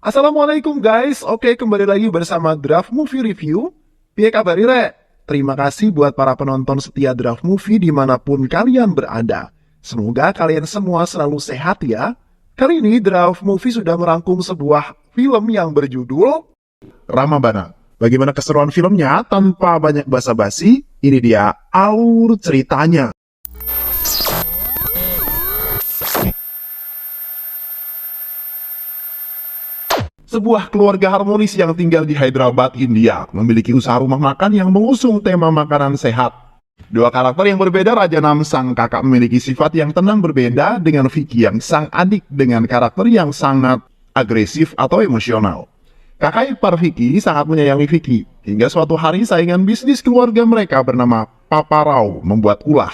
Assalamualaikum guys, oke kembali lagi bersama Draft Movie Review. Piye kabar Re? Terima kasih buat para penonton setia Draft Movie dimanapun kalian berada. Semoga kalian semua selalu sehat ya. Kali ini Draft Movie sudah merangkum sebuah film yang berjudul Ramabana. Bagaimana keseruan filmnya? Tanpa banyak basa-basi, ini dia alur ceritanya. Sebuah keluarga harmonis yang tinggal di Hyderabad, India, memiliki usaha rumah makan yang mengusung tema makanan sehat. Dua karakter yang berbeda, Raja Nam sang kakak memiliki sifat yang tenang berbeda dengan Vicky yang sang adik dengan karakter yang sangat agresif atau emosional. Kakak ipar Vicky sangat menyayangi Vicky, hingga suatu hari saingan bisnis keluarga mereka bernama Papa Rao membuat ulah.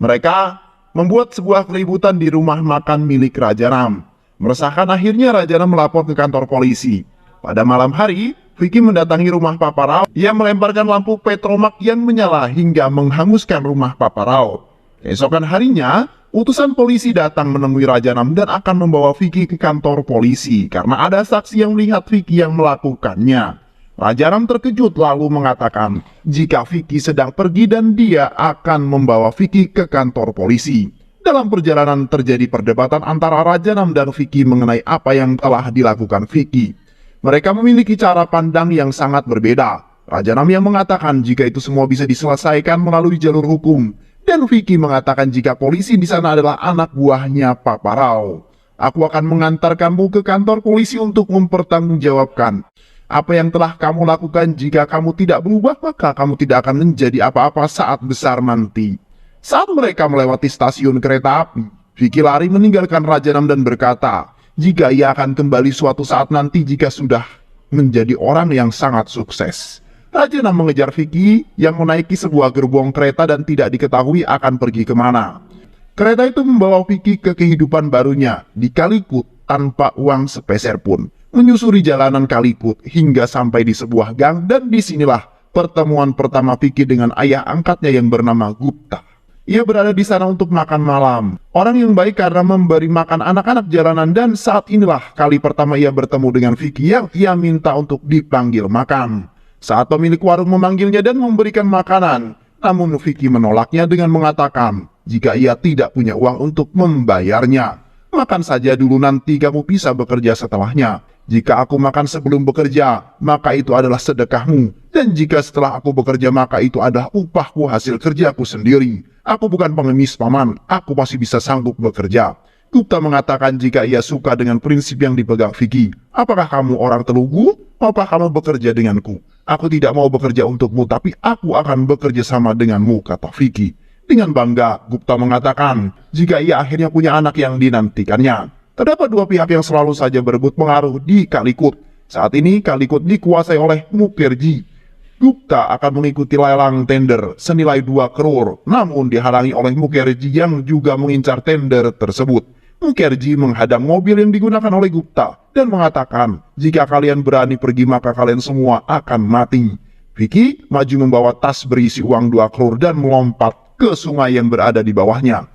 Mereka membuat sebuah keributan di rumah makan milik Raja Nam. Meresahkan, akhirnya Raja Nam melapor ke kantor polisi. Pada malam hari, Vicky mendatangi rumah Papa Rao. Ia melemparkan lampu petromak yang menyala hingga menghanguskan rumah Papa Rao. Keesokan harinya, utusan polisi datang menemui Raja Nam dan akan membawa Vicky ke kantor polisi karena ada saksi yang melihat Vicky yang melakukannya. Raja Nam terkejut lalu mengatakan jika Vicky sedang pergi dan dia akan membawa Vicky ke kantor polisi. Dalam perjalanan terjadi perdebatan antara Raja Nam dan Vicky mengenai apa yang telah dilakukan Vicky. Mereka memiliki cara pandang yang sangat berbeda. Raja Nam yang mengatakan jika itu semua bisa diselesaikan melalui jalur hukum, dan Vicky mengatakan jika polisi di sana adalah anak buahnya Papa Rao. Aku akan mengantarkanmu ke kantor polisi untuk mempertanggungjawabkan apa yang telah kamu lakukan. Jika kamu tidak berubah, maka kamu tidak akan menjadi apa-apa saat besar nanti. Saat mereka melewati stasiun kereta api, Vicky lari meninggalkan Raja Nam dan berkata, jika ia akan kembali suatu saat nanti jika sudah menjadi orang yang sangat sukses. Raja Nam mengejar Vicky yang menaiki sebuah gerbong kereta dan tidak diketahui akan pergi kemana. Kereta itu membawa Vicky ke kehidupan barunya di Calicut tanpa uang sepeser pun. Menyusuri jalanan Calicut hingga sampai di sebuah gang, dan disinilah pertemuan pertama Vicky dengan ayah angkatnya yang bernama Gupta. Ia berada di sana untuk makan malam. Orang yang baik karena memberi makan anak-anak jalanan, dan saat inilah kali pertama ia bertemu dengan Vicky yang ia minta untuk dipanggil makan. Saat pemilik warung memanggilnya dan memberikan makanan, namun Vicky menolaknya dengan mengatakan jika ia tidak punya uang untuk membayarnya. Makan saja dulu, nanti kamu bisa bekerja setelahnya. Jika aku makan sebelum bekerja, maka itu adalah sedekahmu. Dan jika setelah aku bekerja, maka itu adalah upahku hasil kerjaku sendiri. Aku bukan pengemis paman, aku pasti bisa sanggup bekerja. Gupta mengatakan jika ia suka dengan prinsip yang dipegang Vicky. Apakah kamu orang Telugu? Maukah kamu bekerja denganku? Aku tidak mau bekerja untukmu, tapi aku akan bekerja sama denganmu, kata Vicky. Dengan bangga, Gupta mengatakan jika ia akhirnya punya anak yang dinantikannya. Terdapat dua pihak yang selalu saja berebut pengaruh di Calicut. Saat ini Calicut dikuasai oleh Mukherjee. Gupta akan mengikuti lelang tender senilai 2 crore, namun dihalangi oleh Mukherjee yang juga mengincar tender tersebut. Mukherjee menghadang mobil yang digunakan oleh Gupta dan mengatakan, jika kalian berani pergi maka kalian semua akan mati. Vicky maju membawa tas berisi uang 2 crore dan melompat ke sungai yang berada di bawahnya.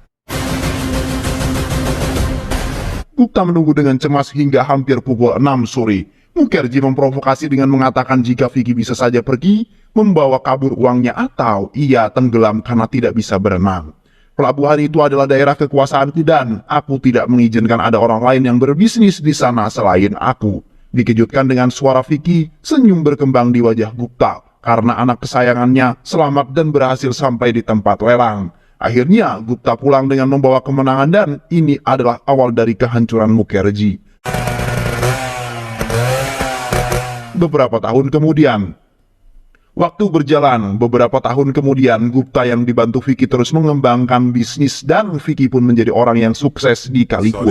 Gupta menunggu dengan cemas hingga hampir pukul 6 sore. Mukherjee memprovokasi dengan mengatakan jika Vicky bisa saja pergi, membawa kabur uangnya, atau ia tenggelam karena tidak bisa berenang. Pelabuhan itu adalah daerah kekuasaanku dan aku tidak mengizinkan ada orang lain yang berbisnis di sana selain aku. Dikejutkan dengan suara Vicky, senyum berkembang di wajah Gupta karena anak kesayangannya selamat dan berhasil sampai di tempat lelang. Akhirnya Gupta pulang dengan membawa kemenangan, dan ini adalah awal dari kehancuran Mukherjee. Beberapa tahun kemudian, waktu berjalan, beberapa tahun kemudian Gupta yang dibantu Vicky terus mengembangkan bisnis, dan Vicky pun menjadi orang yang sukses di Calicut.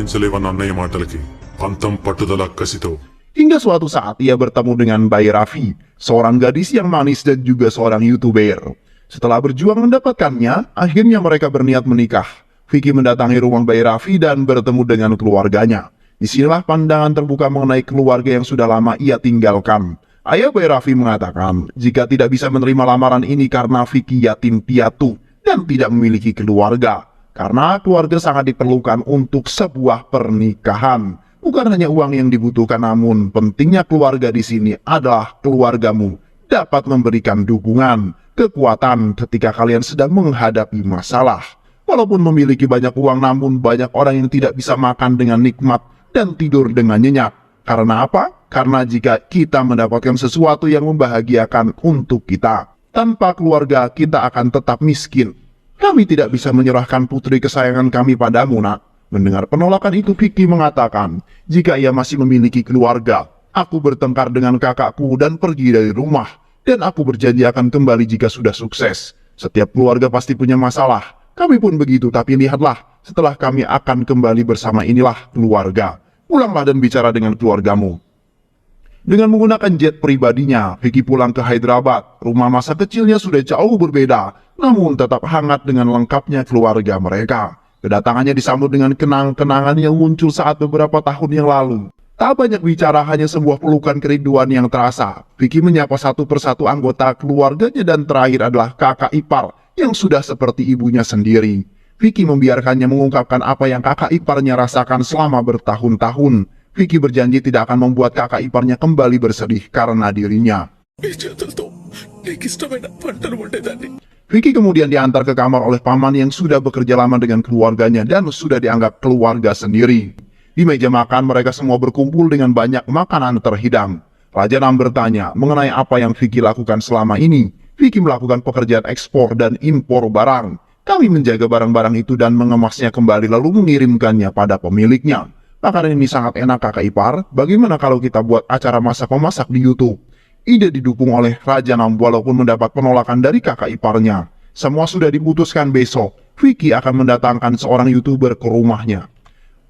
Hingga suatu saat ia bertemu dengan Bayi Raffi, seorang gadis yang manis dan juga seorang YouTuber. Setelah berjuang mendapatkannya, akhirnya mereka berniat menikah. Vicky mendatangi rumah Bayi Raffi dan bertemu dengan keluarganya. Disinilah pandangan terbuka mengenai keluarga yang sudah lama ia tinggalkan. Ayah Bayi Raffi mengatakan jika tidak bisa menerima lamaran ini karena Vicky yatim piatu dan tidak memiliki keluarga. Karena keluarga sangat diperlukan untuk sebuah pernikahan. Bukan hanya uang yang dibutuhkan, namun pentingnya keluarga di sini adalah keluargamu dapat memberikan dukungan, kekuatan ketika kalian sedang menghadapi masalah. Walaupun memiliki banyak uang, namun banyak orang yang tidak bisa makan dengan nikmat dan tidur dengan nyenyak. Karena apa? Karena jika kita mendapatkan sesuatu yang membahagiakan untuk kita, tanpa keluarga kita akan tetap miskin. Kami tidak bisa menyerahkan putri kesayangan kami padamu, nak. Mendengar penolakan itu, Vicky mengatakan, jika ia masih memiliki keluarga, aku bertengkar dengan kakakku dan pergi dari rumah. Dan aku berjanji akan kembali jika sudah sukses. Setiap keluarga pasti punya masalah. Kami pun begitu, tapi lihatlah, setelah kami akan kembali bersama inilah keluarga. Pulanglah dan bicara dengan keluargamu. Dengan menggunakan jet pribadinya, Vicky pulang ke Hyderabad. Rumah masa kecilnya sudah jauh berbeda, namun tetap hangat dengan lengkapnya keluarga mereka. Kedatangannya disambut dengan kenang-kenangan yang muncul saat beberapa tahun yang lalu. Tak banyak bicara, hanya sebuah pelukan kerinduan yang terasa. Vicky menyapa satu persatu anggota keluarganya dan terakhir adalah kakak ipar yang sudah seperti ibunya sendiri. Vicky membiarkannya mengungkapkan apa yang kakak iparnya rasakan selama bertahun-tahun. Vicky berjanji tidak akan membuat kakak iparnya kembali bersedih karena dirinya. Vicky kemudian diantar ke kamar oleh paman yang sudah bekerja lama dengan keluarganya dan sudah dianggap keluarga sendiri. Di meja makan mereka semua berkumpul dengan banyak makanan terhidang. Raja Nam bertanya mengenai apa yang Vicky lakukan selama ini. Vicky melakukan pekerjaan ekspor dan impor barang. Kami menjaga barang-barang itu dan mengemasnya kembali lalu mengirimkannya pada pemiliknya. Makanan ini sangat enak, kakak ipar. Bagaimana kalau kita buat acara masak-memasak di YouTube? Ide didukung oleh Raja Nam walaupun mendapat penolakan dari kakak iparnya. Semua sudah diputuskan besok. Vicky akan mendatangkan seorang YouTuber ke rumahnya.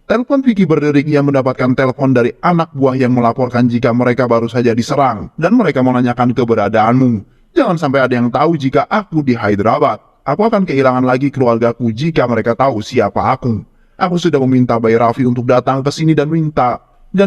Telepon Vicky berdering, ia mendapatkan telepon dari anak buah yang melaporkan jika mereka baru saja diserang dan mereka menanyakan keberadaanmu. Jangan sampai ada yang tahu jika aku di Hyderabad. Aku akan kehilangan lagi keluargaku jika mereka tahu siapa aku. Aku sudah meminta Bayi Raffi untuk datang ke sini dan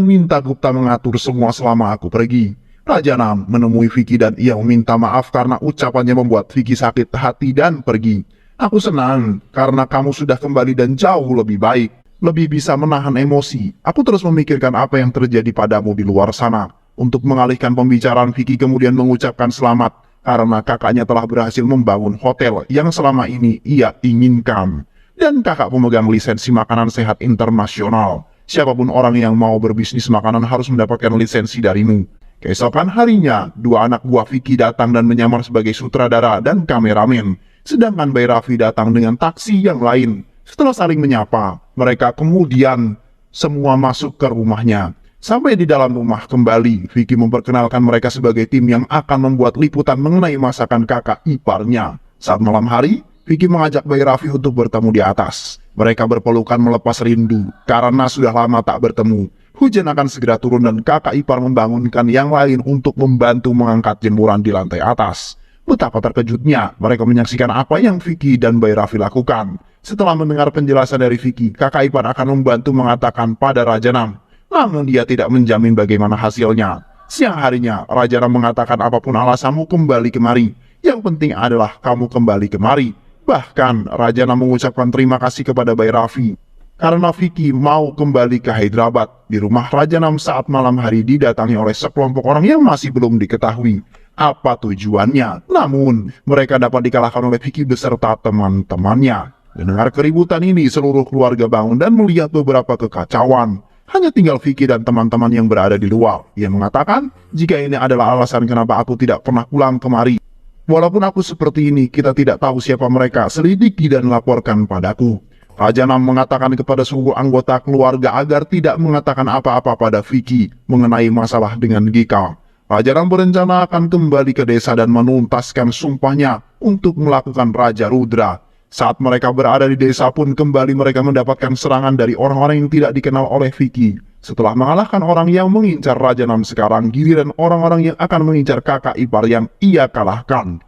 minta Gupta mengatur semua selama aku pergi. Raja Nam menemui Vicky dan ia meminta maaf karena ucapannya membuat Vicky sakit hati dan pergi. Aku senang karena kamu sudah kembali dan jauh lebih baik, lebih bisa menahan emosi. Aku terus memikirkan apa yang terjadi padamu di luar sana. Untuk mengalihkan pembicaraan, Vicky kemudian mengucapkan selamat karena kakaknya telah berhasil membangun hotel yang selama ini ia inginkan. Dan kakak pemegang lisensi makanan sehat internasional. Siapapun orang yang mau berbisnis makanan harus mendapatkan lisensi darimu. Keesokan harinya, dua anak buah Vicky datang dan menyamar sebagai sutradara dan kameramen. Sedangkan Bayi Raffi datang dengan taksi yang lain. Setelah saling menyapa, mereka kemudian semua masuk ke rumahnya. Sampai di dalam rumah kembali, Vicky memperkenalkan mereka sebagai tim yang akan membuat liputan mengenai masakan kakak iparnya. Saat malam hari, Vicky mengajak Bayi Raffi untuk bertemu di atas. Mereka berpelukan melepas rindu, karena sudah lama tak bertemu. Hujan akan segera turun dan kakak ipar membangunkan yang lain untuk membantu mengangkat jemuran di lantai atas. Betapa terkejutnya, mereka menyaksikan apa yang Vicky dan Bayi Raffi lakukan. Setelah mendengar penjelasan dari Vicky, kakak ipar akan membantu mengatakan pada Raja Nam. Namun dia tidak menjamin bagaimana hasilnya. Siang harinya, Raja Nam mengatakan apapun alasanmu kembali kemari. Yang penting adalah kamu kembali kemari. Bahkan, Raja Nam mengucapkan terima kasih kepada Bayi Raffi. Karena Vicky mau kembali ke Hyderabad. Di rumah Raja Nam saat malam hari didatangi oleh sekelompok orang yang masih belum diketahui apa tujuannya. Namun, mereka dapat dikalahkan oleh Vicky beserta teman-temannya. Mendengar keributan ini, seluruh keluarga bangun dan melihat beberapa kekacauan. Hanya tinggal Vicky dan teman-teman yang berada di luar. Ia mengatakan, jika ini adalah alasan kenapa aku tidak pernah pulang kemari. Walaupun aku seperti ini, kita tidak tahu siapa mereka, selidiki dan laporkan padaku. Raja Nam mengatakan kepada seluruh anggota keluarga agar tidak mengatakan apa-apa pada Vicky mengenai masalah dengan Gika. Raja Nam berencana akan kembali ke desa dan menuntaskan sumpahnya untuk melakukan Raja Rudra. Saat mereka berada di desa pun kembali mereka mendapatkan serangan dari orang-orang yang tidak dikenal oleh Vicky. Setelah mengalahkan orang yang mengincar Raja Nam, sekarang giliran orang-orang yang akan mengincar kakak ipar yang ia kalahkan.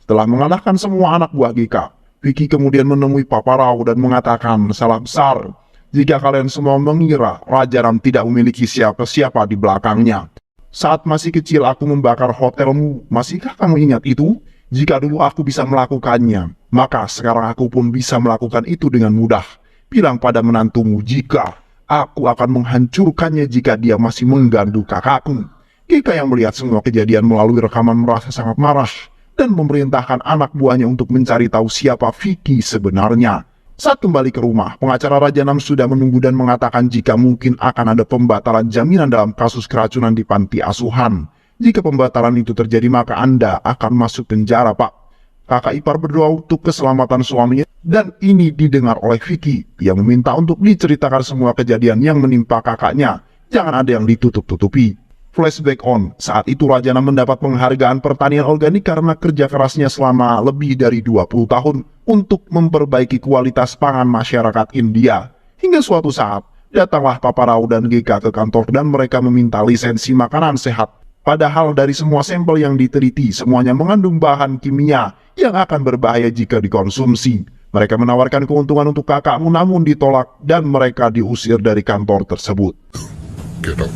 Setelah mengalahkan semua anak buah Gika, Vicky kemudian menemui Papa Rao dan mengatakan salah besar. Jika kalian semua mengira Raja Nam tidak memiliki siapa-siapa di belakangnya. Saat masih kecil aku membakar hotelmu, masihkah kamu ingat itu? Jika dulu aku bisa melakukannya, maka sekarang aku pun bisa melakukan itu dengan mudah. Bilang pada menantumu jika aku akan menghancurkannya jika dia masih mengganggu kakakku. Gika yang melihat semua kejadian melalui rekaman merasa sangat marah dan memerintahkan anak buahnya untuk mencari tahu siapa Vicky sebenarnya. Saat kembali ke rumah, pengacara Raja Nam sudah menunggu dan mengatakan jika mungkin akan ada pembatalan jaminan dalam kasus keracunan di panti asuhan. Jika pembatalan itu terjadi maka Anda akan masuk penjara, Pak. Kakak ipar berdoa untuk keselamatan suaminya dan ini didengar oleh Vicky yang meminta untuk diceritakan semua kejadian yang menimpa kakaknya. Jangan ada yang ditutup-tutupi. Flashback on, saat itu Raja Nam mendapat penghargaan pertanian organik karena kerja kerasnya selama lebih dari 20 tahun untuk memperbaiki kualitas pangan masyarakat India. Hingga suatu saat, datanglah Papa Rao dan Gika ke kantor dan mereka meminta lisensi makanan sehat. Padahal dari semua sampel yang diteliti, semuanya mengandung bahan kimia yang akan berbahaya jika dikonsumsi. Mereka menawarkan keuntungan untuk kakakmu namun ditolak dan mereka diusir dari kantor tersebut. Get up.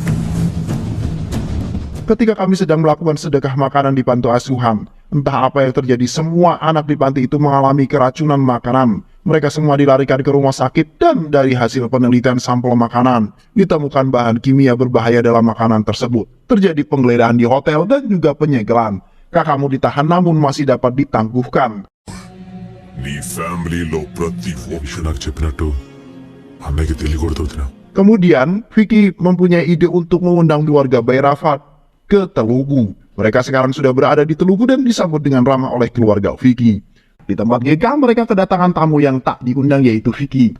Ketika kami sedang melakukan sedekah makanan di panti asuhan, entah apa yang terjadi, semua anak di panti itu mengalami keracunan makanan. Mereka semua dilarikan ke rumah sakit dan dari hasil penelitian sampel makanan, ditemukan bahan kimia berbahaya dalam makanan tersebut. Terjadi penggeledahan di hotel dan juga penyegelan. Kakakmu ditahan namun masih dapat ditangguhkan. నీ ఫ్యామిలీలో ప్రతి ఒక్కరు నాకు చెప్పినట్టు అన్నయ్యకి తెలియకూడదు. Kemudian, Vicky mempunyai ide untuk mengundang keluarga Bayrafat ke Telugu. Mereka sekarang sudah berada di Telugu dan disambut dengan ramah oleh keluarga Vicky. Di tempat GK, mereka kedatangan tamu yang tak diundang yaitu Vicky.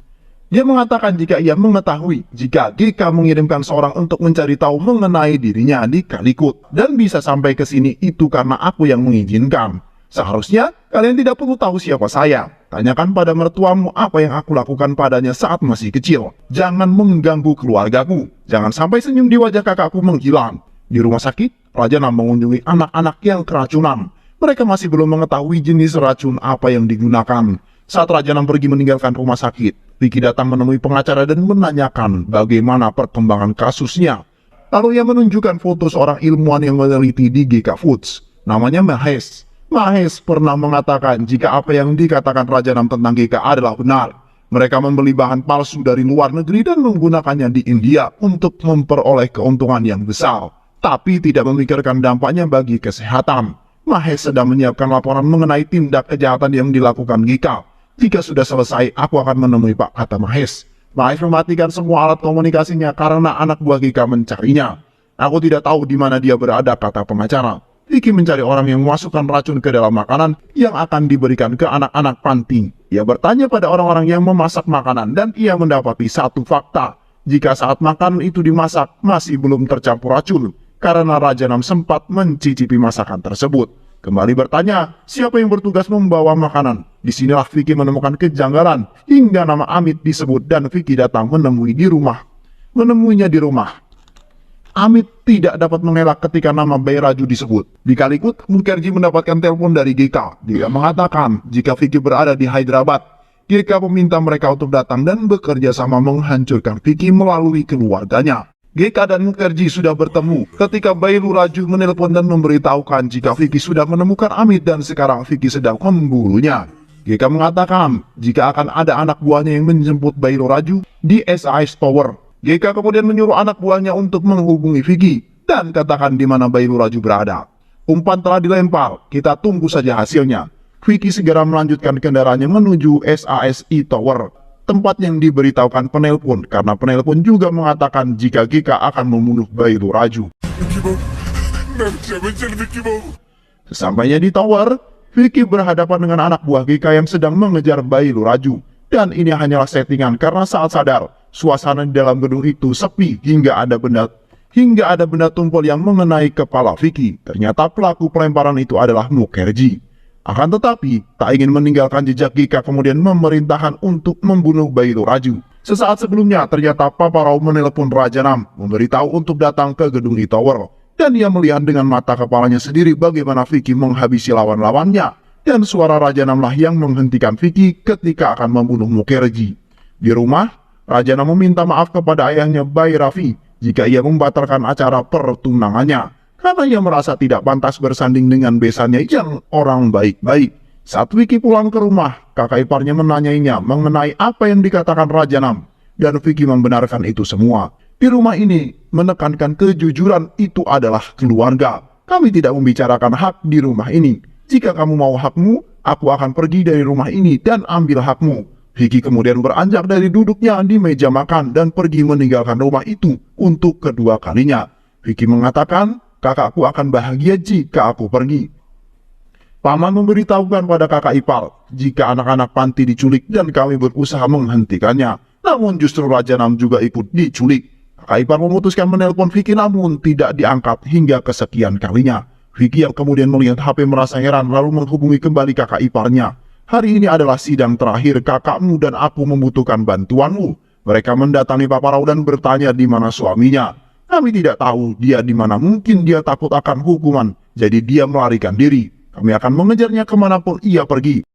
Dia mengatakan jika ia mengetahui jika GK mengirimkan seorang untuk mencari tahu mengenai dirinya di Calicut dan bisa sampai ke sini itu karena aku yang mengizinkan. Seharusnya kalian tidak perlu tahu siapa saya. Tanyakan pada mertuamu apa yang aku lakukan padanya saat masih kecil. Jangan mengganggu keluargaku. Jangan sampai senyum di wajah kakakku menghilang. Di rumah sakit, Raja Nam mengunjungi anak-anak yang keracunan. Mereka masih belum mengetahui jenis racun apa yang digunakan. Saat Raja Nam pergi meninggalkan rumah sakit, Vicky datang menemui pengacara dan menanyakan bagaimana perkembangan kasusnya. Lalu ia menunjukkan foto seorang ilmuwan yang meneliti di GK Foods. Namanya Mahesh. Mahesh pernah mengatakan jika apa yang dikatakan Raja Nam tentang GK adalah benar. Mereka membeli bahan palsu dari luar negeri dan menggunakannya di India untuk memperoleh keuntungan yang besar, tapi tidak memikirkan dampaknya bagi kesehatan. Mahesh sedang menyiapkan laporan mengenai tindak kejahatan yang dilakukan Gika. Jika sudah selesai, aku akan menemui Pak, kata Mahesh. Mahesh mematikan semua alat komunikasinya karena anak buah Gika mencarinya. Aku tidak tahu di mana dia berada, kata pengacara. Vicky mencari orang yang memasukkan racun ke dalam makanan yang akan diberikan ke anak-anak panti. Ia bertanya pada orang-orang yang memasak makanan dan ia mendapati satu fakta. Jika saat makanan itu dimasak masih belum tercampur racun, karena Raja Nam sempat mencicipi masakan tersebut. Kembali bertanya, siapa yang bertugas membawa makanan? Disinilah Vicky menemukan kejanggalan, hingga nama Amit disebut dan Vicky datang menemuinya di rumah. Amit tidak dapat mengelak ketika nama Bayraju disebut. Di Calicut, Mukherjee mendapatkan telepon dari GK. Dia mengatakan jika Vicky berada di Hyderabad, GK meminta mereka untuk datang dan bekerja sama menghancurkan Vicky melalui keluarganya. GK dan Mukherjee sudah bertemu ketika Bayraju menelpon dan memberitahukan jika Vicky sudah menemukan Amit dan sekarang Vicky sedang memburunya. GK mengatakan jika akan ada anak buahnya yang menjemput Bayraju di SAS Tower. GK kemudian menyuruh anak buahnya untuk menghubungi Vicky dan katakan di mana Bayraju berada. Umpan telah dilempar, kita tunggu saja hasilnya. Vicky segera melanjutkan kendaraannya menuju SASI Tower, tempat yang diberitahukan penelpon karena penelpon juga mengatakan jika GK akan membunuh Bayraju. Sesampainya di tower, Vicky berhadapan dengan anak buah GK yang sedang mengejar Bayraju. Dan ini hanyalah settingan karena saat sadar, suasana di dalam gedung itu sepi hingga ada benda tumpul yang mengenai kepala Vicky. Ternyata pelaku pelemparan itu adalah Mukherjee. Akan tetapi, tak ingin meninggalkan jejak Gika kemudian memerintahkan untuk membunuh Bayraju. Sesaat sebelumnya, ternyata Papa Rao menelpon Raja Nam, memberitahu untuk datang ke gedung E-Tower. Dan ia melihat dengan mata kepalanya sendiri bagaimana Vicky menghabisi lawan-lawannya. Dan suara Raja Nam lah yang menghentikan Vicky ketika akan membunuh Mukherjee. Di rumah, Raja Nam meminta maaf kepada ayahnya Bayrafi jika ia membatalkan acara pertunangannya. karena ia merasa tidak pantas bersanding dengan besannya yang orang baik-baik. Saat Vicky pulang ke rumah, kakak iparnya menanyainya mengenai apa yang dikatakan Raja Nam, dan Vicky membenarkan itu semua. Di rumah ini, menekankan kejujuran itu adalah keluarga. Kami tidak membicarakan hak di rumah ini. Jika kamu mau hakmu, aku akan pergi dari rumah ini dan ambil hakmu. Vicky kemudian beranjak dari duduknya di meja makan dan pergi meninggalkan rumah itu untuk kedua kalinya. Vicky mengatakan, kakakku akan bahagia jika aku pergi. Paman memberitahukan pada kakak ipar jika anak-anak panti diculik dan kami berusaha menghentikannya. Namun justru Raja Nam juga ikut diculik. Kakak ipar memutuskan menelpon Vicky namun tidak diangkat hingga kesekian kalinya. Vicky yang kemudian melihat HP merasa heran lalu menghubungi kembali kakak iparnya. Hari ini adalah sidang terakhir kakakmu dan aku membutuhkan bantuanmu. Mereka mendatangi Papa Rao dan bertanya di mana suaminya. Kami tidak tahu dia di mana, mungkin dia takut akan hukuman, jadi dia melarikan diri. Kami akan mengejarnya kemanapun ia pergi.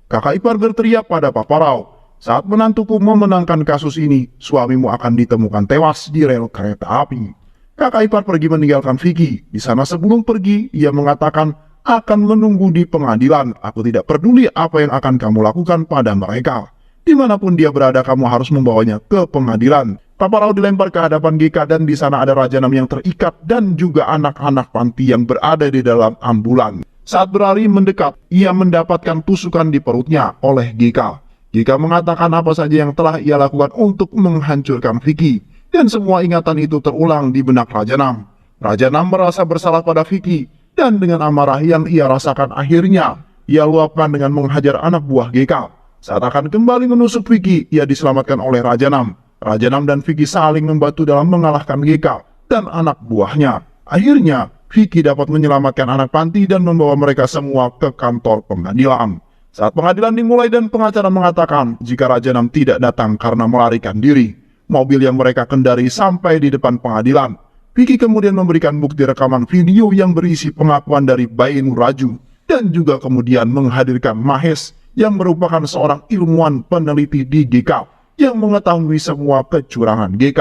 Kakak ipar berteriak pada Papa Rao, saat menantuku memenangkan kasus ini, suamimu akan ditemukan tewas di rel kereta api. Kakak ipar pergi meninggalkan Vicky. Di sana sebelum pergi, ia mengatakan akan menunggu di pengadilan. Aku tidak peduli apa yang akan kamu lakukan pada mereka. Dimanapun dia berada, kamu harus membawanya ke pengadilan. Papa Rao dilempar ke hadapan GK dan di sana ada Raja Nam yang terikat dan juga anak-anak panti yang berada di dalam ambulan. Saat berlari mendekat, ia mendapatkan tusukan di perutnya oleh GK. GK mengatakan apa saja yang telah ia lakukan untuk menghancurkan Vicky. Dan semua ingatan itu terulang di benak Raja Nam. Raja Nam merasa bersalah pada Vicky. Dan dengan amarah yang ia rasakan akhirnya, ia luapkan dengan menghajar anak buah GK. Saat akan kembali menusuk Vicky, ia diselamatkan oleh Raja Nam. Raja Nam dan Vicky saling membantu dalam mengalahkan GK dan anak buahnya. Akhirnya, Vicky dapat menyelamatkan anak panti dan membawa mereka semua ke kantor pengadilan. Saat pengadilan dimulai dan pengacara mengatakan jika Raja Nam tidak datang karena melarikan diri, mobil yang mereka kendari sampai di depan pengadilan. Vicky kemudian memberikan bukti rekaman video yang berisi pengakuan dari Bainu Raju dan juga kemudian menghadirkan Mahes yang merupakan seorang ilmuwan peneliti di GK yang mengetahui semua kecurangan GK.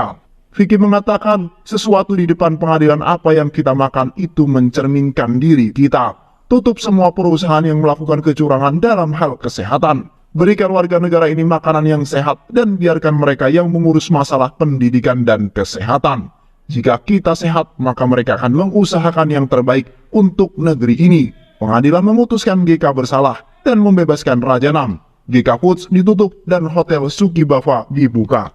Vicky mengatakan sesuatu di depan pengadilan apa yang kita makan itu mencerminkan diri kita. Tutup semua perusahaan yang melakukan kecurangan dalam hal kesehatan. Berikan warga negara ini makanan yang sehat dan biarkan mereka yang mengurus masalah pendidikan dan kesehatan. Jika kita sehat, maka mereka akan mengusahakan yang terbaik untuk negeri ini. Pengadilan memutuskan GK bersalah dan membebaskan Raja Nam. GK Foods ditutup dan Hotel Sukibava dibuka.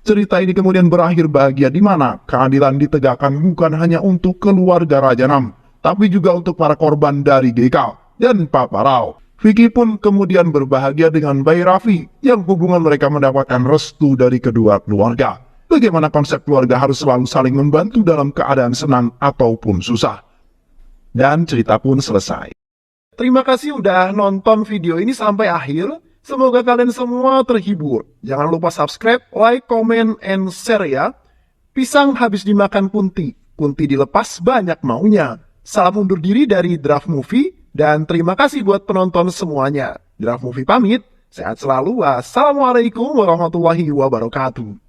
Cerita ini kemudian berakhir bahagia di mana keadilan ditegakkan bukan hanya untuk keluarga Raja Nam, tapi juga untuk para korban dari GK dan Papa Rao. Vicky pun kemudian berbahagia dengan Bayi Raffi yang hubungan mereka mendapatkan restu dari kedua keluarga. Bagaimana konsep keluarga harus selalu saling membantu dalam keadaan senang ataupun susah. Dan cerita pun selesai. Terima kasih udah nonton video ini sampai akhir. Semoga kalian semua terhibur. Jangan lupa subscribe, like, comment, and share ya. Pisang habis dimakan kunti. Kunti dilepas banyak maunya. Salam undur diri dari Draft Movie. Dan terima kasih buat penonton semuanya. Draft Movie pamit. Sehat selalu. Wassalamualaikum warahmatullahi wabarakatuh.